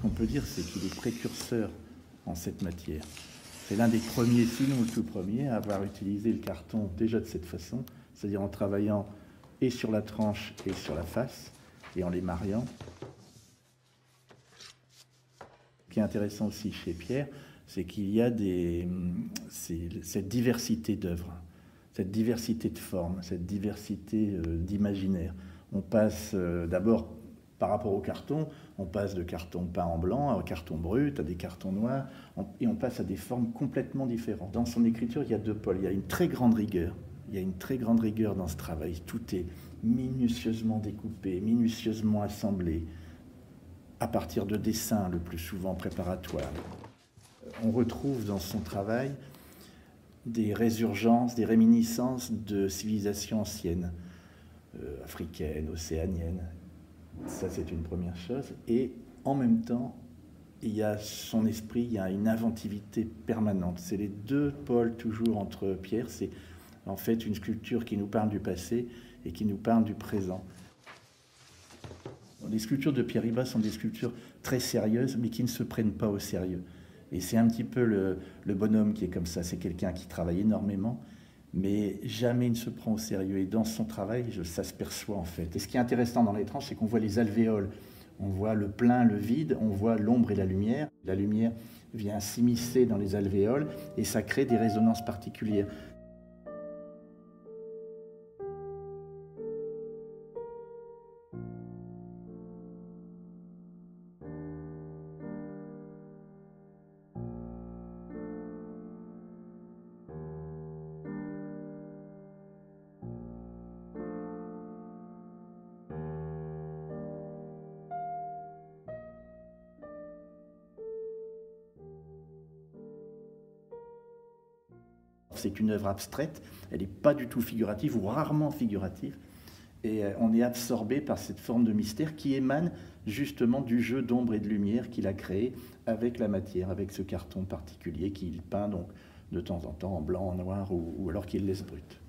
qu'on peut dire, c'est qu'il est précurseur en cette matière. C'est l'un des premiers, sinon le tout premier, à avoir utilisé le carton déjà de cette façon, c'est-à-dire en travaillant et sur la tranche et sur la face, et en les mariant. Ce qui est intéressant aussi chez Pierre, c'est qu'il y a cette diversité d'œuvres, cette diversité de formes, cette diversité d'imaginaire. On passe d'abord, par rapport au carton, on passe de carton peint en blanc à carton brut, à des cartons noirs, et on passe à des formes complètement différentes. Dans son écriture, il y a deux pôles. Il y a une très grande rigueur. Il y a une très grande rigueur dans ce travail. Tout est minutieusement découpé, minutieusement assemblé, à partir de dessins le plus souvent préparatoires. On retrouve dans son travail des résurgences, des réminiscences de civilisations anciennes, africaines, océaniennes. Ça, c'est une première chose. Et en même temps, il y a son esprit, il y a une inventivité permanente. C'est les deux pôles toujours entre Pierre. C'est en fait une sculpture qui nous parle du passé et qui nous parle du présent. Les sculptures de Pierre Ribas sont des sculptures très sérieuses, mais qui ne se prennent pas au sérieux. Et c'est un petit peu le bonhomme qui est comme ça. C'est quelqu'un qui travaille énormément, mais jamais il ne se prend au sérieux. Et dans son travail, ça se perçoit en fait. Et ce qui est intéressant dans les tranches, c'est qu'on voit les alvéoles. On voit le plein, le vide, on voit l'ombre et la lumière. La lumière vient s'immiscer dans les alvéoles et ça crée des résonances particulières. C'est une œuvre abstraite, elle n'est pas du tout figurative ou rarement figurative. Et on est absorbé par cette forme de mystère qui émane justement du jeu d'ombre et de lumière qu'il a créé avec la matière, avec ce carton particulier qu'il peint donc de temps en temps en blanc, en noir ou alors qu'il laisse brut.